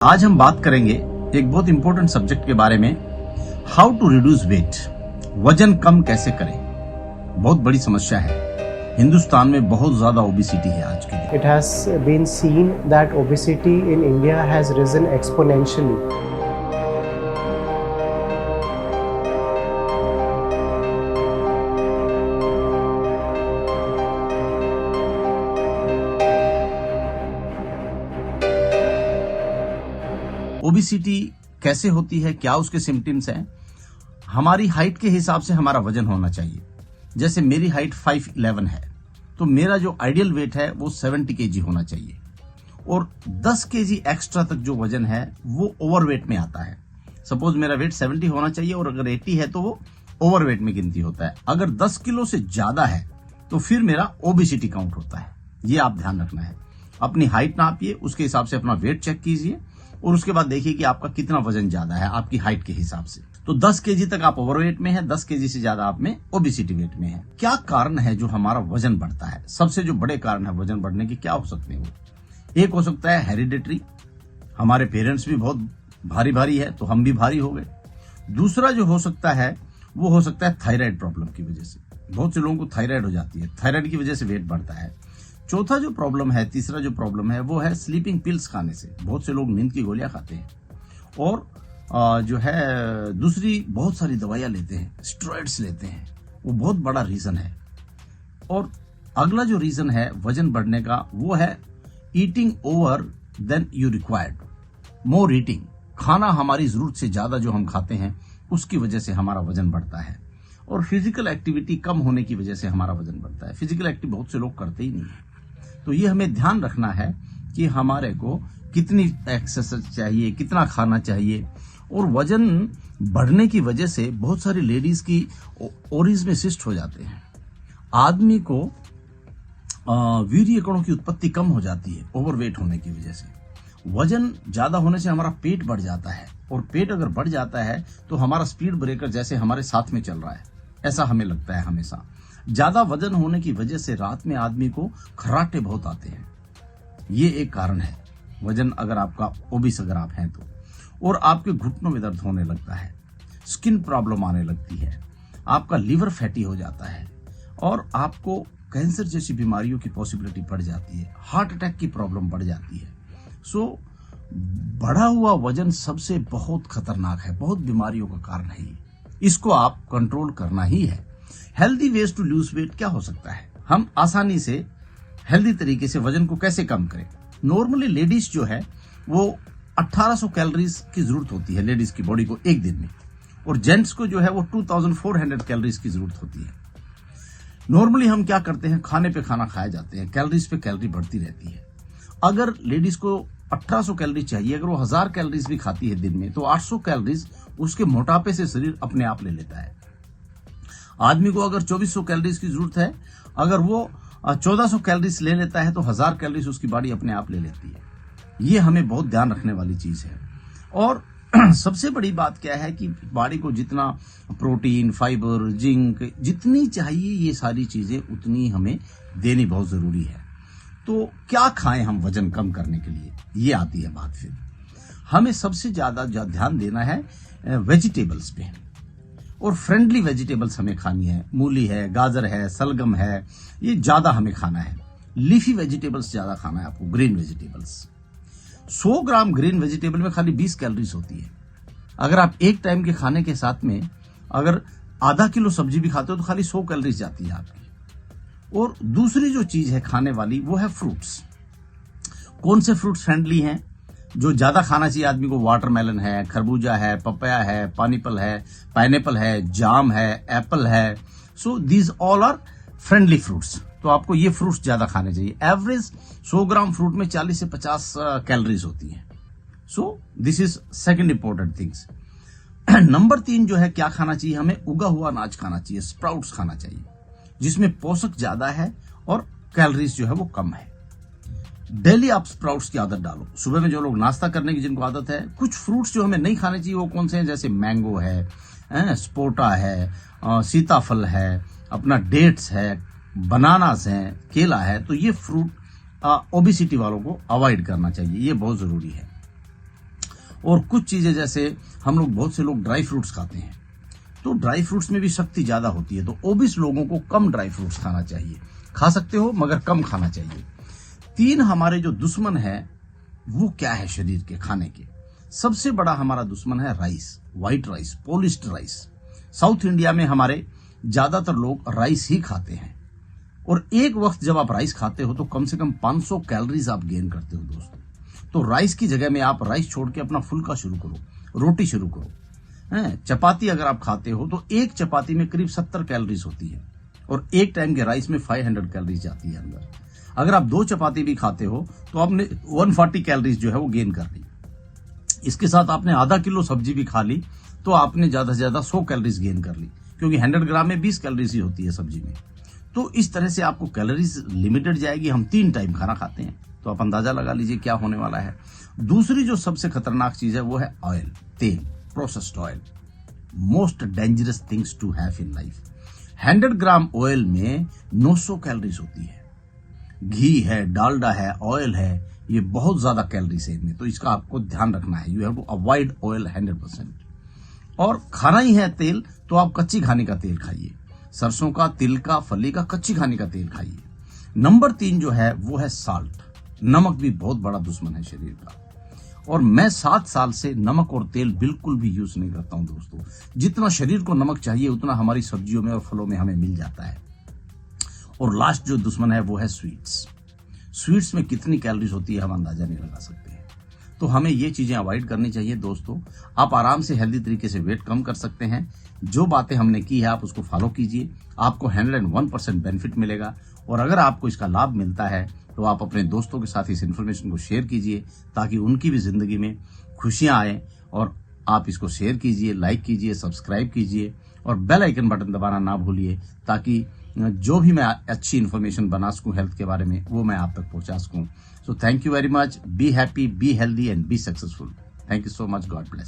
आज हम बात करेंगे एक बहुत इंपॉर्टेंट सब्जेक्ट के बारे में, हाउ टू रिड्यूस वेट। वजन कम कैसे करें, बहुत बड़ी समस्या है। हिंदुस्तान में बहुत ज्यादा ओबेसिटी है आज के दिन। It has been seen that obesity in India has risen exponentially. Obesity कैसे होती है, क्या उसके सिम्टम्स हैं? हमारी हाइट के हिसाब से हमारा वजन होना चाहिए। जैसे मेरी हाइट 5'11" है, तो मेरा जो आइडियल वेट है वो 70 kg होना चाहिए। और 10 kg एक्स्ट्रा तक जो वजन है वो ओवरवेट में आता है। सपोज मेरा वेट 70 होना चाहिए और अगर 80 है तो वो ओवरवेट में गिनती होता है। अगर 10 किलो से ज्यादा है तो फिर मेरा ओबेसिटी काउंट होता है। ये आप ध्यान रखना है। अपनी हाइट नापिए, उसके हिसाब से अपना वेट चेक कीजिए और उसके बाद देखिए कि आपका कितना वजन ज्यादा है आपकी हाइट के हिसाब से। तो 10 kg तक आप ओवरवेट में है, 10 kg से ज्यादा आप में ओबेसिटी वेट में है। क्या कारण है जो हमारा वजन बढ़ता है? सबसे जो बड़े कारण है वजन बढ़ने के, क्या हो सकते हैं वो? एक हो सकता है हेरिडिटरी, हमारे पेरेंट्स भी बहुत भारी भारी है तो हम भी भारी हो गए। दूसरा जो हो सकता है वो हो सकता है थायराइड प्रॉब्लम की वजह से। बहुत से लोगों को थायराइड हो जाती है, थायराइड की वजह से वेट बढ़ता है। चौथा जो प्रॉब्लम है, तीसरा जो प्रॉब्लम है वो है स्लीपिंग पिल्स खाने से। बहुत से लोग नींद की गोलियां खाते हैं और जो है दूसरी बहुत सारी दवाइयां लेते हैं, स्टेरॉइड्स लेते हैं, वो बहुत बड़ा रीजन है। और अगला जो रीजन है वजन बढ़ने का वो है eating over then you required, more eating. खाना हमारी जरूरत से ज्यादा जो हम खाते हैं उसकी वजह से हमारा वजन बढ़ता है। और फिजिकल एक्टिविटी कम होने की वजह से हमारा वजन बढ़ता है। फिजिकल एक्टिविटी बहुत से लोग करते ही नहीं है। तो ये हमें ध्यान रखना है कि हमारे को कितनी एक्सरसाइज चाहिए, कितना खाना चाहिए। और वजन बढ़ने की वजह से बहुत सारी लेडीज की ओवरीज में सिस्ट हो जाते हैं। आदमी को वीर्य कणों की उत्पत्ति कम हो जाती है ओवरवेट होने की वजह से। वजन ज्यादा होने से हमारा पेट बढ़ जाता है और पेट अगर बढ़ जाता है तो हमारा स्पीड ब्रेकर जैसे हमारे साथ में चल रहा है, ऐसा हमें लगता है हमेशा। ज्यादा वजन होने की वजह से रात में आदमी को खर्राटे बहुत आते हैं। ये एक कारण है, वजन अगर आपका ओबीस अगर आप हैं तो। और आपके घुटनों में दर्द होने लगता है, स्किन प्रॉब्लम आने लगती है, आपका लीवर फैटी हो जाता है और आपको कैंसर जैसी बीमारियों की पॉसिबिलिटी बढ़ जाती है, हार्ट अटैक की प्रॉब्लम बढ़ जाती है। सो बढ़ा हुआ वजन सबसे बहुत खतरनाक है, बहुत बीमारियों का कारण है। इसको आप कंट्रोल करना ही है। Healthy ways to lose weight क्या हो सकता है? हम आसानी से हेल्दी तरीके से वजन को कैसे कम करें? नॉर्मली लेडीज जो है वो 1800 कैलोरीज की जरूरत होती है लेडीज की बॉडी को एक दिन में, और जेंट्स को जो है वो 2400 कैलोरीज की जरूरत होती है। नॉर्मली हम क्या करते हैं, खाने पे खाना खाए जाते हैं, कैलोरीज पे कैलोरी बढ़ती रहती है। अगर लेडीज को 1800 कैलोरी चाहिए, अगर वो 1000 कैलोरीज भी खाती है दिन में, तो 800 कैलोरीज उसके मोटापे से शरीर अपने आप ले लेता है। आदमी को अगर 2400 कैलोरीज की जरूरत है, अगर वो 1400 कैलोरीज ले लेता है तो 1000 कैलोरीज उसकी बॉडी अपने आप ले लेती है। ये हमें बहुत ध्यान रखने वाली चीज है। और सबसे बड़ी बात क्या है कि बॉडी को जितना प्रोटीन, फाइबर, जिंक जितनी चाहिए, ये सारी चीजें उतनी हमें देनी बहुत जरूरी है। तो क्या खाएं हम वजन कम करने के लिए, ये आती है बात। फिर हमें सबसे ज्यादा ध्यान देना है वेजिटेबल्स पे, और फ्रेंडली वेजिटेबल्स हमें खानी है। मूली है, गाजर है, सलगम है, ये ज्यादा हमें खाना है। लीफी वेजिटेबल्स ज्यादा खाना है आपको, ग्रीन वेजिटेबल्स। 100 ग्राम ग्रीन वेजिटेबल में खाली 20 कैलोरीज होती है। अगर आप एक टाइम के खाने के साथ में अगर आधा किलो सब्जी भी खाते हो तो खाली 100 कैलोरीज जाती है आपकी। और दूसरी जो चीज है खाने वाली वो है फ्रूट्स। कौन से फ्रूट्स फ्रेंडली हैं जो ज्यादा खाना चाहिए आदमी को? वाटरमेलन है, खरबूजा है, पपाया है, पाइनएप्पल है, जाम है, एप्पल है। So these all are friendly fruits. तो आपको ये फ्रूट्स ज्यादा खाने चाहिए। एवरेज 100 ग्राम फ्रूट में 40 से 50 कैलोरीज होती है। So this is second important things. Number 3 जो है, क्या खाना चाहिए हमें? उगा हुआ अनाज खाना चाहिए, स्प्राउट्स खाना चाहिए, जिसमें पोषक ज्यादा है और कैलोरीज जो है वो कम है। डेली आप स्प्राउट्स की आदत डालो। सुबह में जो लोग नाश्ता करने की जिनको आदत है, कुछ फ्रूट्स जो हमें नहीं खाने चाहिए वो कौन से हैं? जैसे मैंगो है, सपोटा है, सीताफल है, अपना डेट्स है, बनानास है, केला है। तो ये फ्रूट ओबेसिटी वालों को अवॉइड करना चाहिए, ये बहुत जरूरी है। और कुछ चीजें जैसे हम लोग, बहुत से लोग ड्राई फ्रूट्स खाते हैं, तो ड्राई फ्रूट्स में भी शक्ति ज्यादा होती है, तो ओबिस लोगों को कम ड्राई फ्रूट्स खाना चाहिए। खा सकते हो मगर कम खाना चाहिए। 3 हमारे जो दुश्मन है वो क्या है शरीर के खाने के? सबसे बड़ा हमारा दुश्मन है rice, white rice, polished rice. South India में हमारे ज्यादातर लोग राइस ही खाते हैं, और एक वक्त जब आप राइस खाते हो तो कम से कम 500 कैलोरीज आप गेन करते हो दोस्तों। तो राइस की जगह में आप राइस छोड़ के अपना फुल्का शुरू करो, रोटी शुरू करो। चपाती अगर आप खाते हो तो एक चपाती में करीब 70 कैलोरीज होती है, और एक टाइम के राइस में 500 कैलोरीज जाती है अंदर। अगर आप 2 चपाती भी खाते हो तो आपने 140 कैलोरीज जो है वो गेन कर ली। इसके साथ आपने आधा किलो सब्जी भी खा ली तो आपने ज्यादा से ज्यादा 100 कैलोरीज गेन कर ली, क्योंकि 100 ग्राम में 20 कैलोरीज ही होती है सब्जी में। तो इस तरह से आपको कैलोरीज लिमिटेड जाएगी। हम 3 टाइम खाना खाते हैं, तो आप अंदाजा लगा लीजिए क्या होने वाला है। दूसरी जो सबसे खतरनाक चीज है वो है ऑयल, तेल, processed oil. Most dangerous things to have in life. 100 gram oil में 900 कैलोरीज होती है। घी है, डालडा है, ऑयल है, ये बहुत ज्यादा कैलोरीज है इनमें, तो इसका आपको ध्यान रखना है। You have to avoid oil 100%। और खाना ही है तेल, तो आप कच्ची घानी का तेल खाइए, सरसों का, तिल का, फली का, कच्ची घानी का तेल खाइए। नंबर 3 जो है वो है साल्ट। नमक भी बहुत बड़ा दुश्मन है शरीर का, और मैं 7 साल से नमक और तेल बिल्कुल भी यूज नहीं करता हूं दोस्तों। जितना शरीर को नमक चाहिए उतना हमारी सब्जियों में और फलों में हमें मिल जाता है। और लास्ट जो दुश्मन है वो है स्वीट्स। स्वीट्स में कितनी कैलोरीज होती है हम अंदाजा नहीं लगा सकते हैं। तो हमें ये चीजें अवॉइड करनी चाहिए दोस्तों। आप आराम से हेल्दी तरीके से वेट कम कर सकते हैं। जो बातें हमने की है आप उसको फॉलो कीजिए, आपको 101% बेनिफिट मिलेगा। और अगर आपको इसका लाभ मिलता है तो आप अपने दोस्तों के साथ इस इन्फॉर्मेशन को शेयर कीजिए, ताकि उनकी भी जिंदगी में खुशियां आए। और आप इसको शेयर कीजिए, लाइक कीजिए, सब्सक्राइब कीजिए, और बेल आइकन बटन दबाना ना भूलिए, ताकि जो भी मैं अच्छी इन्फॉर्मेशन बना सकूं हेल्थ के बारे में वो मैं आप तक पहुंचा सकूं। So thank you very much. Be happy, be healthy and be successful. Thank you so much. God bless.